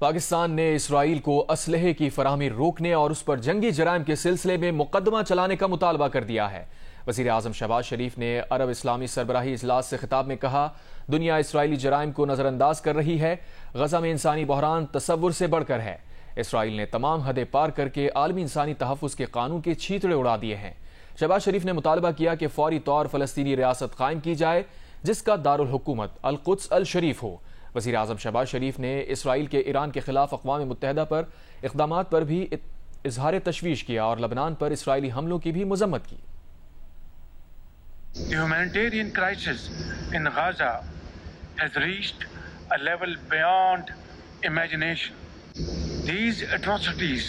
پاکستان نے اسرائیل کو اسلحے کی فراہمی روکنے اور اس پر جنگی جرائم کے سلسلے میں مقدمہ چلانے کا مطالبہ کر دیا ہے۔ وزیر اعظم شہباز شریف نے عرب اسلامی سربراہی اجلاس سے خطاب میں کہا، دنیا اسرائیلی جرائم کو نظر انداز کر رہی ہے۔ غزہ میں انسانی بحران تصور سے بڑھ کر ہے۔ اسرائیل نے تمام حدیں پار کر کے عالمی انسانی تحفظ کے قانون کے چھیتڑے اڑا دیے ہیں۔ شہباز شریف نے مطالبہ کیا کہ فوری طور فلسطینی ریاست قائم کی جائے جس کا دارالحکومت القدس الشریف ہو۔ وزیر اعظم شہباز شریف نے اسرائیل کے ایران کے خلاف اقوام متحدہ پر اقدامات پر بھی اظہار تشویش کیا اور لبنان پر اسرائیلی حملوں کی بھی مذمت کی۔ The humanitarian crisis in Gaza has reached a level beyond imagination. These atrocities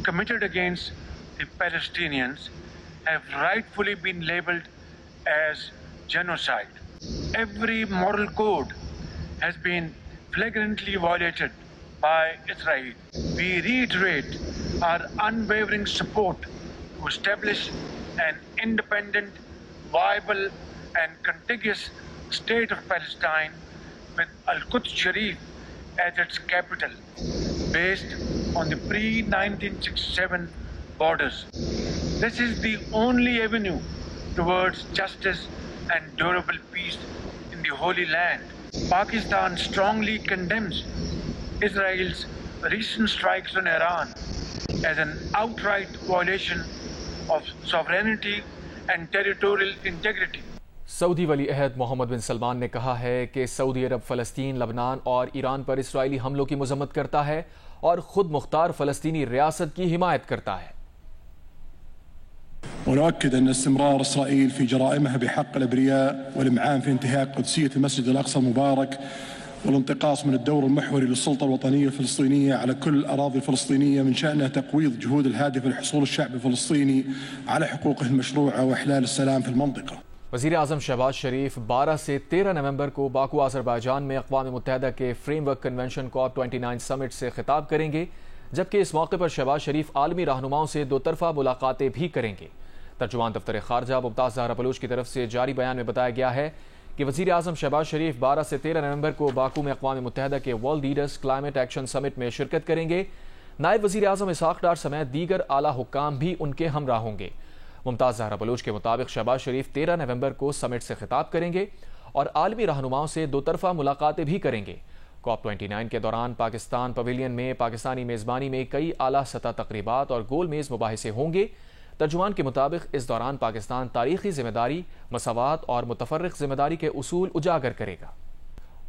committed against the Palestinians have rightfully been labeled as genocide. Every moral code has been flagrantly violated by Israel. We reiterate our unwavering support to establish an independent, viable and contiguous state of Palestine with Al-Quds Sharif as its capital, based on the pre-1967 borders. This is the only avenue towards justice and durable peace in the Holy Land. Pakistan strongly condemns Israel's recent strikes on Iran as an outright violation of sovereignty and territorial integrity. سعودی ولی عہد محمد بن سلمان نے کہا ہے کہ سعودی عرب فلسطین، لبنان اور ایران پر اسرائیلی حملوں کی مذمت کرتا ہے اور خود مختار فلسطینی ریاست کی حمایت کرتا ہے۔ ونؤكد أن استمرار إسرائيل في جرائمها بحق الأبرياء والإمعان في انتهاك قدسية المسجد الأقصى المبارك والانتقاص من الدور المحوري للسلطة الوطنية الفلسطينية على كل الأراضي الفلسطينية من شأنها تقويض جهود الهادفة لحصول الشعب الفلسطيني على حقوقه المشروعة وإحلال السلام في المنطقة۔ وزیر اعظم شہباز شریف 12 سے 13 نومبر کو باکو آذربائیجان میں اقوام متحدہ کے فریم ورک کنونشن COP 29 سمٹ سے خطاب کریں گے، جبکہ اس موقع پر شہباز شریف عالمی رہنماؤں سے دو طرفہ ملاقاتیں بھی کریں گے۔ ترجمان دفتر خارجہ ممتاز زہرا بلوچ کی طرف سے جاری بیان میں بتایا گیا ہے کہ وزیر اعظم شہباز شریف 12 سے 13 نومبر کو باکو میں اقوام متحدہ کے world leaders climate action summit میں شرکت کریں گے۔ نائب وزیر اعظم اسحاق ڈار سمیت دیگر اعلیٰ حکام بھی ان کے ہمراہ ہوں گے۔ ممتاز زہرا بلوچ کے مطابق شہباز شریف 13 نومبر کو سمٹ سے خطاب کریں گے اور عالمی رہنماؤں سے دو طرفہ ملاقاتیں بھی کریں گے۔ COP 29 کے دوران پاکستان پویلین میں پاکستانی میزبانی میں کئی اعلیٰ سطح تقریبات اور گول میز مباحثے ہوں گے۔ ترجمان کے مطابق اس دوران پاکستان تاریخی ذمہ داری، مساوات اور متفرق ذمہ داری کے اصول اجاگر کرے گا۔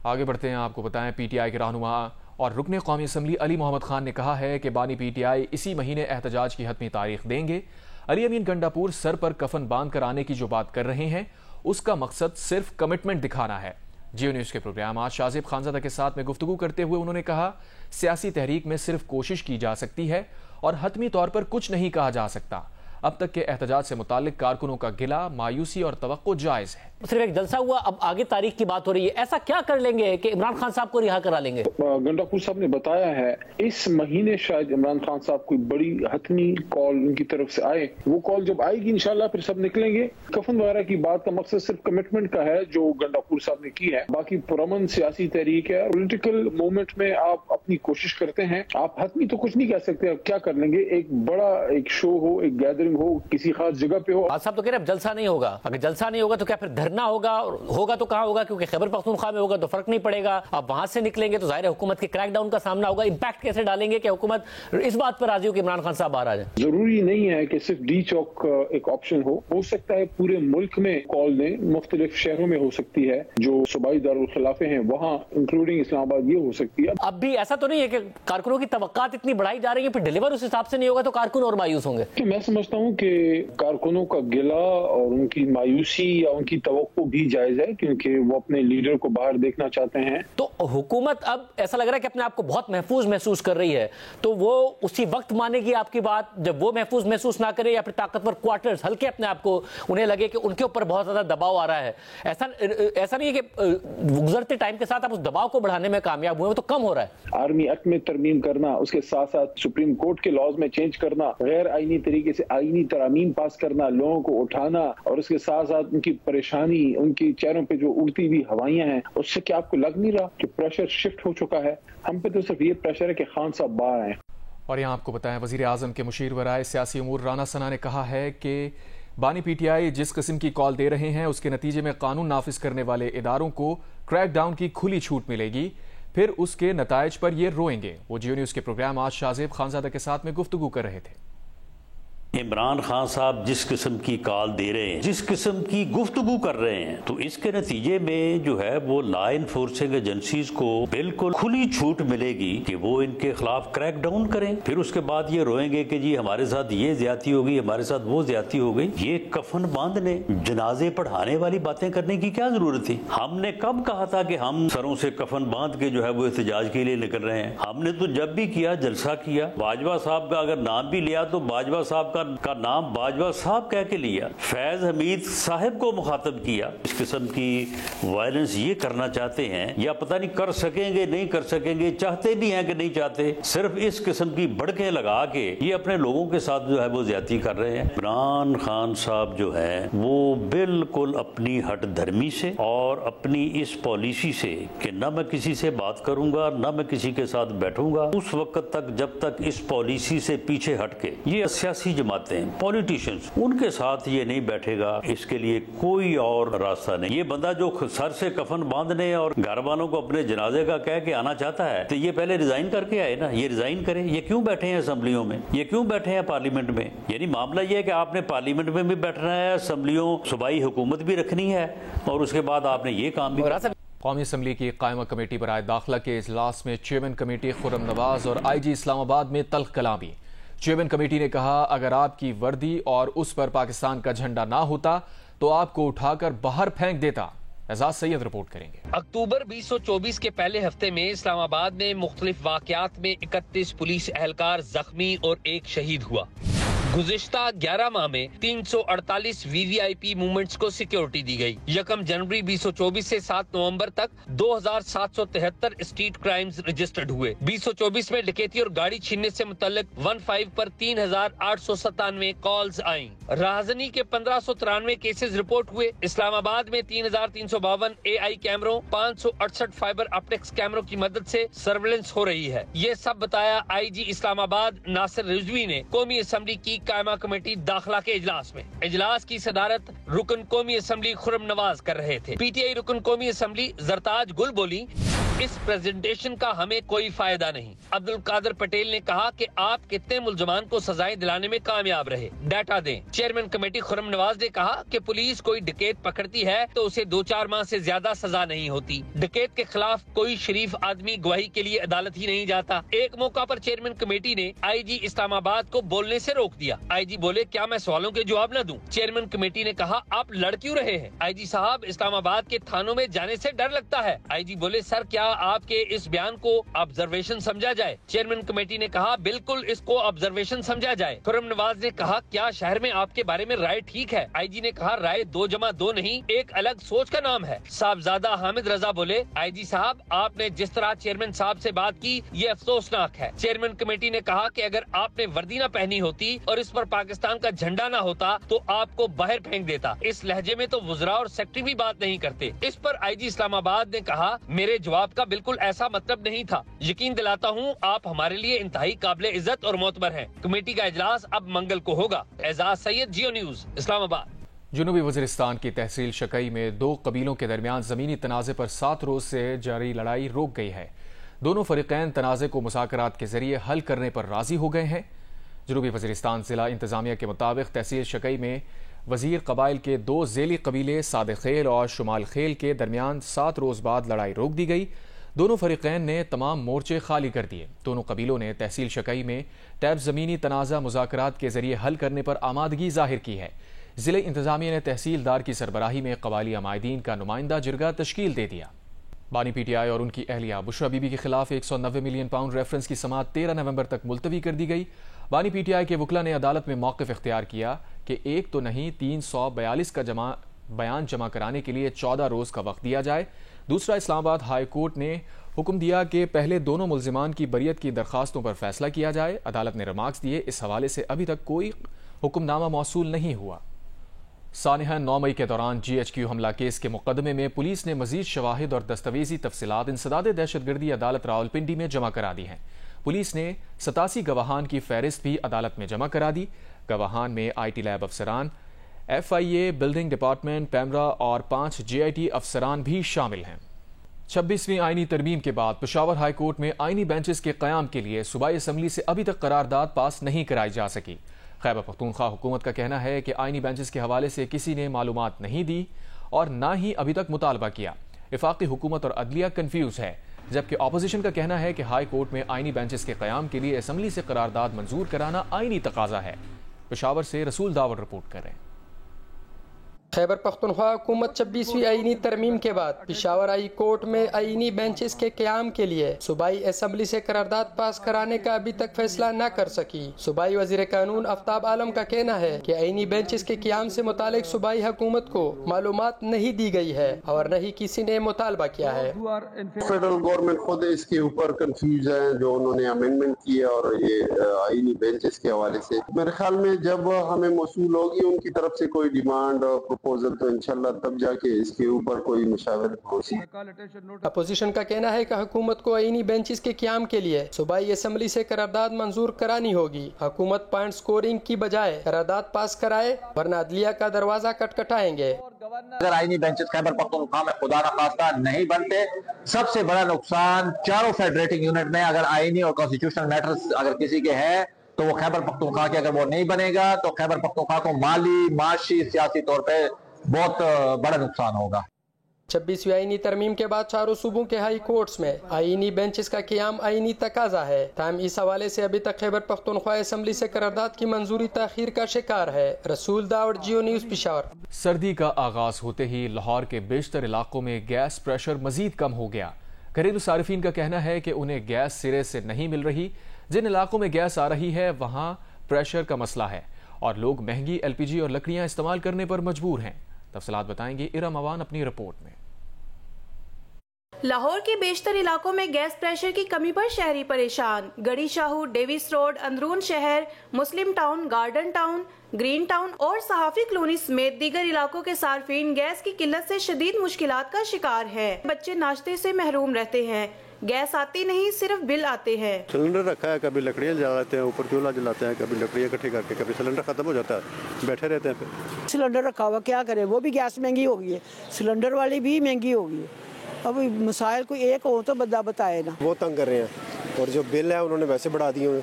آگے بڑھتے ہیں، آپ کو بتائیں PTI کے رہنما اور رکن قومی اسمبلی علی محمد خان نے کہا ہے کہ بانی PTI اسی مہینے احتجاج کی حتمی تاریخ دیں گے۔ علی امین گنڈاپور سر پر کفن باندھ کر آنے کی جو بات کر رہے ہیں اس کا مقصد صرف کمٹمنٹ دکھانا ہے۔ جیو نیوز کے پروگرام آج شازیب خانزادہ کے ساتھ میں گفتگو کرتے ہوئے انہوں نے کہا، سیاسی تحریک میں صرف کوشش کی جا سکتی ہے اور حتمی طور پر کچھ نہیں کہا جا سکتا۔ اب تک کے احتجاج سے متعلق کارکنوں کا گلہ، مایوسی اور توقع جائز ہے۔ صرف ایک جلسہ ہوا، اب آگے تاریخ کی بات ہو رہی ہے، ایسا کیا کر لیں گے کہ عمران خان صاحب کو رہا کرا لیں گے؟ گنڈاپور صاحب نے بتایا ہے اس مہینے شاید عمران خان صاحب کوئی بڑی حتمی کال ان کی طرف سے آئے، وہ کال جب آئے گی انشاءاللہ پھر سب نکلیں گے۔ کفن وغیرہ کی بات کا مقصد صرف کمٹمنٹ کا ہے جو گنڈاپور صاحب نے کی ہے، باقی پرامن سیاسی تحریک ہے۔ پولیٹیکل موومنٹ میں آپ اپنی کوشش کرتے ہیں، آپ حتمی تو کچھ نہیں کہہ سکتے، آپ کیا کر لیں گے؟ ایک بڑا ایک شو ہو، ایک گیدرنگ ہو، کسی خاص جگہ پہ ہو۔ صاحب تو کہہ رہے اب جلسہ نہیں ہوگا، اگر جلسہ نہیں ہوگا تو کیا پھر دھرنا ہوگا تو کہاں ہوگا؟ کیونکہ خیبر پختونخوا میں ہوگا تو فرق نہیں پڑے گا، آپ وہاں سے نکلیں گے تو ظاہر ہے حکومت کے کریک ڈاؤن کا سامنا ہوگا۔ امپیکٹ کیسے ڈالیں گے کہ حکومت اس بات پر راضی ہو کہ عمران خان صاحب باہر آ جائیں؟ ضروری نہیں ہے کہ صرف ڈی چوک ایک آپشن ہو سکتا ہے پورے ملک میں کال دیں، مختلف شہروں میں ہو سکتی ہے، جو صوبائی دارالخلافے ہیں وہاں انکلوڈنگ اسلام آباد یہ ہو سکتی ہے۔ اب بھی ایسا تو نہیں ہے کہ کارکنوں کی توقعات اتنی بڑھائی جا رہی ہیں پھر ڈیلیور اس حساب سے نہیں ہوگا تو کارکن اور مایوس ہوں گے؟ میں سمجھتا ہوں کہ کارکنوں کا گلہ اور ان کی مایوسی یا ان کی توقع بھی جائز ہے، کیونکہ وہ اپنے لیڈر کو باہر دیکھنا چاہتے ہیں۔ تو حکومت اب ایسا لگ رہا ہے کہ اپنے آپ کو بہت محفوظ محسوس کر رہی ہے، تو وہ اسی وقت مانے گی آپ کی بات جب وہ محفوظ محسوس نہ کرے، یا پھر طاقتور کوارٹرز ہلکے اپنے آپ کو انہیں لگے کہ ان کے اوپر بہت زیادہ دباؤ آ رہا ہے؟ ایسا نہیں ہے کہ گزرتے ٹائم کے ساتھ آپ اس دباؤ کو بڑھانے میں کامیاب ہوئے، وہ تو کم ہو رہا ہے۔ آرمی ایکٹ میں ترمیم کرنا، اس کے ساتھ ساتھ سپریم کورٹ کے لاز میں چینج کرنا، غیر آئینی طریقے سے آئینی ترامیم پاس کرنا، لوگوں کو اٹھانا اور اس کے ساتھ ساتھ ان کی پریشانی یعنی ان کے چہروں پہ جو اڑتی ہوئی ہوائیاں ہیں اس سے کیا آپ کو لگ نہیں رہا کہ پریشر شفٹ ہو چکا ہے؟ ہم پہ تو صرف یہ پریشر ہے کہ خان صاحب باہر آئیں. اور یہاں آپ کو بتائیں وزیر اعظم کے مشیر برائے سیاسی امور رانا ثنا نے کہا ہے کہ بانی پی ٹی آئی جس قسم کی کال دے رہے ہیں اس کے نتیجے میں قانون نافذ کرنے والے اداروں کو کریک ڈاؤن کی کھلی چھوٹ ملے گی، پھر اس کے نتائج پر یہ روئیں گے. وہ جیو نیوز کے پروگرام آج شاہ زیب خانزادہ کے ساتھ میں گفتگو کر رہے تھے. عمران خان صاحب جس قسم کی کال دے رہے ہیں، جس قسم کی گفتگو کر رہے ہیں، تو اس کے نتیجے میں جو ہے وہ لا انفورسنگ ایجنسیز کو بالکل کھلی چھوٹ ملے گی کہ وہ ان کے خلاف کریک ڈاؤن کریں. پھر اس کے بعد یہ روئیں گے کہ جی ہمارے ساتھ یہ زیادتی ہو گئی، ہمارے ساتھ وہ زیادتی ہو گئی. یہ کفن باندھنے، جنازے پڑھانے والی باتیں کرنے کی کیا ضرورت تھی؟ ہم نے کب کہا تھا کہ ہم سروں سے کفن باندھ کے جو ہے وہ احتجاج کے لیے نکل رہے ہیں؟ ہم نے تو جب بھی کیا جلسہ کیا، باجوہ صاحب کا اگر نام بھی لیا تو باجوہ صاحب کا نام باجوہ صاحب کہہ کے لیا، فیض حمید صاحب کو مخاطب کیا. اس قسم کی وائلنس یہ کرنا چاہتے ہیں یا پتہ نہیں کر سکیں گے نہیں کر سکیں گے، چاہتے بھی ہیں کہ نہیں چاہتے، صرف اس قسم کی بڑکیں لگا کے یہ اپنے لوگوں کے ساتھ جو ہے وہ زیادتی کر رہے ہیں. عمران خان صاحب جو ہے وہ بالکل اپنی ہٹ دھرمی سے اور اپنی اس پالیسی سے کہ نہ میں کسی سے بات کروں گا نہ میں کسی کے ساتھ بیٹھوں گا، اس وقت تک جب تک اس پالیسی سے پیچھے ہٹ کے یہ سیاسی جماعتیں پولیٹیشنز ان کے ساتھ یہ نہیں بیٹھے گا، اس کے لیے کوئی اور راستہ نہیں. یہ بندہ جو سر سے کفن باندھنے اور گھر والوں کو اپنے جنازے کا کہہ کے آنا چاہتا ہے تو یہ پہلے ریزائن کر کے آئے نا. یہ ریزائن کرے. یہ کیوں بیٹھے ہیں اسمبلیوں میں، یہ کیوں بیٹھے ہیں پارلیمنٹ میں؟ یعنی معاملہ یہ ہے کہ آپ نے پارلیمنٹ میں بھی بیٹھنا ہے، اسمبلیوں صوبائی حکومت بھی رکھنی ہے، اور اس کے بعد آپ نے یہ کام بھی. قومی اسمبلی کی قائمہ کمیٹی برائے داخلہ کے اجلاس میں چیئرمین کمیٹی خرم نواز اور آئی جی اسلام آباد میں تلخ کلامی. چیئرمین کمیٹی نے کہا اگر آپ کی وردی اور اس پر پاکستان کا جھنڈا نہ ہوتا تو آپ کو اٹھا کر باہر پھینک دیتا. اعزاز سید رپورٹ کریں گے. اکتوبر 2024 کے پہلے ہفتے میں اسلام آباد میں مختلف واقعات میں 31 پولیس اہلکار زخمی اور ایک شہید ہوا. گزشتہ 11 ماہ میں 348 وی وی آئی پی موومنٹس کو سیکیورٹی دی گئی. 1 جنوری 2024 سے 7 نومبر تک 2773 اسٹریٹ کرائمز رجسٹرڈ ہوئے. 2024 میں ڈکیتی اور گاڑی چھیننے سے متعلق 15 پر 3897 کالز آئیں. راہزنی کے 1593 کیسز رپورٹ ہوئے. اسلام آباد میں 3352 اے آئی کیمروں، 568 فائبر آپٹکس کیمروں کی مدد سے سرویلنس ہو رہی ہے. یہ سب بتایا آئی جی اسلام آباد ناصر رضوی نے قومی اسمبلی کی قائمہ کمیٹی داخلہ کے اجلاس میں. اجلاس کی صدارت رکن قومی اسمبلی خرم نواز کر رہے تھے. پی ٹی آئی رکن قومی اسمبلی زرتاج گل بولی اس پریزنٹیشن کا ہمیں کوئی فائدہ نہیں. عبد القادر پٹیل نے کہا کہ آپ کتنے ملزمان کو سزائیں دلانے میں کامیاب رہے، ڈیٹا دیں. چیئرمین کمیٹی خرم نواز نے کہا کہ پولیس کوئی ڈکیت پکڑتی ہے تو اسے 2-4 ماہ سے زیادہ سزا نہیں ہوتی. ڈکیت کے خلاف کوئی شریف آدمی گواہی کے لیے عدالت ہی نہیں جاتا. ایک موقع پر چیئرمین کمیٹی نے آئی جی اسلام آباد کو بولنے سے روک دیا. آئی جی بولے کیا میں سوالوں کے جواب نہ دوں؟ چیئرمین کمیٹی نے کہا آپ لڑ کیوں رہے ہیں؟ آئی جی صاحب اسلام آباد کے تھانوں میں جانے سے ڈر لگتا ہے. آئی جی بولے سر کیا آپ کے اس بیان کو آبزرویشن سمجھا جائے؟ چیئرمین کمیٹی نے کہا بالکل اس کو آبزرویشن سمجھا جائے. خرم نواز نے کہا کیا شہر میں آپ کے بارے میں رائے ٹھیک ہے؟ آئی جی نے کہا رائے 2+2 نہیں، ایک الگ سوچ کا نام ہے. صاحبزادہ حامد رضا بولے آئی جی صاحب آپ نے جس طرح چیئرمین صاحب سے بات کی یہ افسوسناک ہے. چیئرمین کمیٹی نے کہا کہ اگر آپ نے وردی نہ پہنی ہوتی اور اس پر پاکستان کا جھنڈا نہ ہوتا تو آپ کو باہر پھینک دیتا. اس لہجے میں تو وزراء اور سیکٹری بھی بات نہیں کرتے. اس پر آئی جی اسلام آباد نے کہا میرے جواب کا بالکل ایسا مطلب نہیں تھا. یقین دلاتا ہوں آپ ہمارے لیے انتہائی قابل عزت اور معتبر ہیں. کمیٹی کا اجلاس اب منگل کو ہوگا. اعزاز سید، جیو نیوز، اسلام آباد. جنوبی وزیرستان کی تحصیل شکئی میں 2 قبیلوں کے درمیان زمینی تنازع پر 7 روز سے جاری لڑائی روک گئی ہے. دونوں فریقین تنازع کو مذاکرات کے ذریعے حل کرنے پر راضی ہو گئے ہیں. جنوبی وزیرستان ضلع انتظامیہ کے مطابق تحصیل شکئی میں وزیر قبائل کے 2 ذیلی قبیلے صادق خیل اور شمال خیل کے درمیان 7 روز بعد لڑائی روک دی گئی. دونوں فریقین نے تمام مورچے خالی کر دیے. دونوں قبیلوں نے تحصیل شکئی میں ٹیب زمینی تنازع مذاکرات کے ذریعے حل کرنے پر آمادگی ظاہر کی ہے. ضلع انتظامیہ نے تحصیلدار کی سربراہی میں قبائلی عمائدین کا نمائندہ جرگہ تشکیل دے دیا. بانی پی ٹی آئی اور ان کی اہلیہ بشرا بی بی کے خلاف 190 ملین پاؤنڈ ریفرنس کی سماعت 13 نومبر تک ملتوی کر دی گئی. بانی پی ٹی آئی کے وکلا نے عدالت میں موقف اختیار کیا کہ ایک تو نہیں 342 کا بیان جمع کرانے کے لیے 14 روز کا وقت دیا جائے. دوسرا، اسلام آباد ہائی کورٹ نے حکم دیا کہ پہلے دونوں ملزمان کی بریت کی درخواستوں پر فیصلہ کیا جائے. عدالت نے ریمارکس دیے. اس حوالے سے ابھی تک کوئی حکم نامہ موصول نہیں ہوا. سانحہ 9 مئی کے دوران GHQ حملہ کیس کے مقدمے میں پولیس نے مزید شواہد اور دستاویزی تفصیلات انسداد دہشت گردی عدالت راولپنڈی میں جمع کرا دی ہیں۔ پولیس نے 87 گواہان کی فہرست بھی عدالت میں جمع کرا دی۔ گواہان میں IT لیب افسران، FIA بلڈنگ ڈپارٹمنٹ، پیمرا اور 5 JIT افسران بھی شامل ہیں۔ 26ویں آئینی ترمیم کے بعد پشاور ہائی کورٹ میں آئینی بینچز کے قیام کے لیے صوبائی اسمبلی سے ابھی تک قرارداد پاس نہیں کرائی جا سکی۔ خیبر پختونخوا حکومت کا کہنا ہے کہ آئینی بینچز کے حوالے سے کسی نے معلومات نہیں دی اور نہ ہی ابھی تک مطالبہ کیا۔ وفاقی حکومت اور عدلیہ کنفیوز ہے، جبکہ اپوزیشن کا کہنا ہے کہ ہائی کورٹ میں آئینی بینچز کے قیام کے لیے اسمبلی سے قرارداد منظور کرانا آئینی تقاضا ہے۔ پشاور سے رسول داور رپورٹ کر رہے ہیں۔ خیبر پختونخوا حکومت 26ویں آئینی ترمیم کے بعد پشاور ہائی کورٹ میں آئینی بینچز کے قیام کے لیے صوبائی اسمبلی سے قرارداد پاس کرانے کا ابھی تک فیصلہ نہ کر سکی۔ صوبائی وزیر قانون آفتاب عالم کا کہنا ہے کہ آئینی بینچز کے قیام سے متعلق صوبائی حکومت کو معلومات نہیں دی گئی ہے اور نہ ہی کسی نے مطالبہ کیا ہے۔ فیڈرل گورنمنٹ خود اس کے اوپر کنفیوز ہے، جو انہوں نے امینڈمنٹ کی اور یہ آئینی بینچز کے حوالے سے میرے خیال میں جب ہمیں موصول ہوگی ان کی طرف سے کوئی ڈیمانڈ تو انشاءاللہ تب جا کے اس کے اوپر کوئی مشاورت ہو سکتی۔ اپوزیشن کا کہنا ہے کہ حکومت کو آئینی بینچز کے قیام کے لیے صوبائی اسمبلی سے قرارداد منظور کرانی ہوگی۔ حکومت پوائنٹ سکورنگ کی بجائے قرارداد پاس کرائے ورنہ عدلیہ کا دروازہ کٹکھٹائیں گے۔ اگر آئینی بینچز خیبر پختونخوا میں خدا نخواستہ نہیں بنتے، سب سے بڑا نقصان چاروں فیڈریٹنگ یونٹ میں اگر آئینی اور کانسٹیٹیوشنل میٹرز اگر کسی کے ہے تو وہ خیبر پختونخوا کے اگر وہ نہیں بنے گا تو خیبر پختونخوا کو مالی، معاشی، سیاسی طور پہ بہت بڑا نقصان ہوگا۔ 26ویں آئینی ترمیم کے بعد چاروں صوبوں کے ہائی کورٹس میں آئینی بینچز کا قیام آئینی تقاضا ہے، تاہم اس حوالے سے ابھی تک خیبر پختونخوا اسمبلی سے قرارداد کی منظوری تاخیر کا شکار ہے۔ رسول داور، جیو نیوز، پشاور۔ سردی کا آغاز ہوتے ہی لاہور کے بیشتر علاقوں میں گیس پریشر مزید کم ہو گیا۔ گھریلو صارفین کا کہنا ہے کہ انہیں گیس سرے سے نہیں مل رہی۔ جن علاقوں میں گیس آ رہی ہے وہاں پریشر کا مسئلہ ہے اور لوگ مہنگی LPG اور لکڑیاں استعمال کرنے پر مجبور ہیں۔ تفصیلات بتائیں گے ارم اوان اپنی رپورٹ میں۔ لاہور کے بیشتر علاقوں میں گیس پریشر کی کمی پر شہری پریشان۔ گڑھی شاہو، ڈیویس روڈ، اندرون شہر، Muslim town, garden town, green town اور صحافی کلونی سمیت دیگر علاقوں کے صارفین گیس کی قلت سے شدید مشکلات کا شکار ہیں۔ بچے ناشتے سے محروم رہتے ہیں، گیس آتی نہیں، صرف بل آتے ہیں۔ سلنڈر رکھا ہے، کبھی لکڑیاں جلاتے ہیں، اوپر چولہا جلاتے ہیں، کبھی لکڑیاں اکٹھی کر کے، کبھی سلنڈر ختم ہو جاتا ہے، بیٹھے رہتے ہیں۔ پھر سلنڈر رکھا ہوا کیا کرے، وہ بھی گیس مہنگی ہو گئی ہے، سلنڈر والی بھی مہنگی ہو گئی ہے۔ اب مسائل کوئی ایک ہو تو بندہ بتائے نا۔ بہت تنگ کر رہے ہیں اور جو بل ہے انہوں نے ویسے بڑھا دیے ہیں،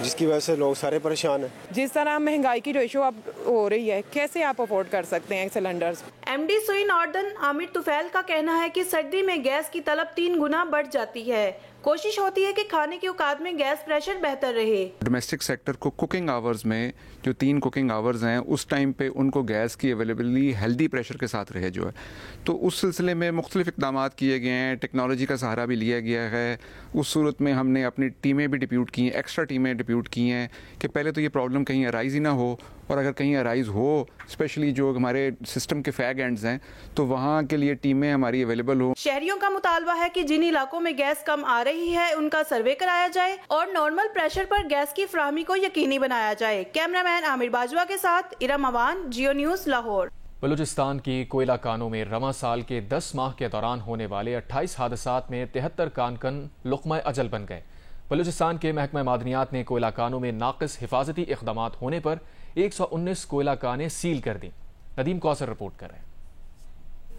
جس کی وجہ سے لوگ سارے پریشان ہیں۔ جس طرح مہنگائی کی ریشو اب ہو رہی ہے، کیسے آپ افورڈ کر سکتے ہیں سلنڈرز؟ MD سوئی ناردن عامر طفیل کا کہنا ہے کہ سردی میں گیس کی طلب 3 گنا بڑھ جاتی ہے۔ کوشش ہوتی ہے کہ کھانے کے اوقات میں گیس پریشر بہتر رہے۔ ڈومیسٹک سیکٹر کو کوکنگ آورز میں جو 3 کوکنگ آورز ہیں اس ٹائم پہ ان کو گیس کی اویلیبلٹی ہیلدی پریشر کے ساتھ رہے جو ہے، تو اس سلسلے میں مختلف اقدامات کیے گئے ہیں، ٹیکنالوجی کا سہارا بھی لیا گیا ہے۔ اس صورت میں ہم نے اپنی ٹیمیں بھی ڈپیوٹ کی ہیں، ایکسٹرا ٹیمیں ڈپیوٹ کی ہیں کہ پہلے تو یہ پرابلم کہیں ارائز ہی نہ ہو، اور اگر کہیں ارائز ہو اسپیشلی جو ہمارے سسٹم کے فیگ اینڈز ہیں تو وہاں کے لیے ٹیمیں ہماری اویلیبل ہوں۔ شہریوں کا مطالبہ ہے کہ جن علاقوں میں گیس کم آ رہی ہے ان کا سروے کرایا جائے اور نارمل پریشر پر گیس کی فراہمی کو یقینی بنایا جائے۔ کیمرہ مین عامر باجوہ کے ساتھ ارم اوان، جیو نیوز، لاہور۔ بلوچستان کی کوئلہ کانوں میں رواں سال کے 10 ماہ کے دوران ہونے والے 28 حادثات میں 73 کان لقمہ اجل بن گئے۔ بلوچستان کے محکمہ معدنیات نے کوئلہ کانوں میں ناقص حفاظتی اقدامات ہونے پر 119 کوئلہ کانیں سیل کر دیں۔ ندیم کوثر رپورٹ کر رہے ہیں۔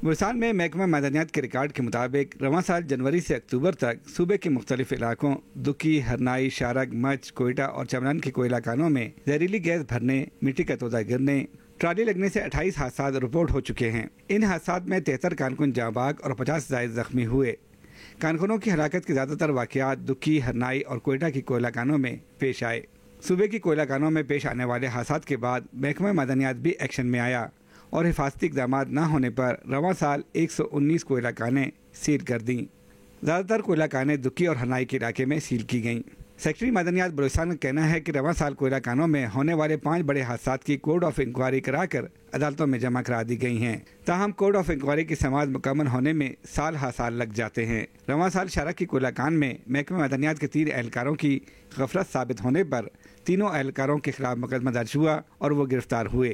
بلوچستان میں محکمہ معدنیات کے ریکارڈ کے مطابق رواں سال جنوری سے اکتوبر تک صوبے کے مختلف علاقوں دکی، ہرنائی، شارگ، مچ، کوئٹہ اور چمران کے کوئلہ کانوں میں زہریلی گیس بھرنے، مٹی کا تودہ گرنے، ٹرالی لگنے سے 28 حادثات رپورٹ ہو چکے ہیں۔ ان حادثات میں 73 کارکن جاں بحق اور 50 زائد زخمی ہوئے۔ کارکنوں کی ہلاکت کے زیادہ تر واقعات دکی، ہرنائی اور کوئٹہ کی کوئلہ کانوں میں پیش آئے۔ صوبے کی کوئلہ کانوں میں پیش آنے والے حادثات کے بعد محکمہ معدنیات بھی ایکشن میں آیا اور حفاظتی اقدامات نہ ہونے پر رواں سال 119 کوئلہ کانیں سیل کر دیں۔ زیادہ تر کوئلہ کانیں دکی اور ہرنائی کے علاقے میں سیل کی گئیں۔ سیکٹری معدنیات بلوچستان کا کہنا ہے کہ رواں سال کوئلہ کانوں میں ہونے والے 5 بڑے حادثات کی کوڈ آف انکوائری کرا کر عدالتوں میں جمع کرا دی گئی ہیں، تاہم کوڈ آف انکوائری کی سماعت مکمل ہونے میں سال ہر سال لگ جاتے ہیں۔ رواں سال شارک کی کوئلہ کان میں محکمہ معدنیات کے 3 اہلکاروں کی غفلت ثابت ہونے پر تینوں اہلکاروں کے خلاف مقدمہ درج ہوا اور وہ گرفتار ہوئے۔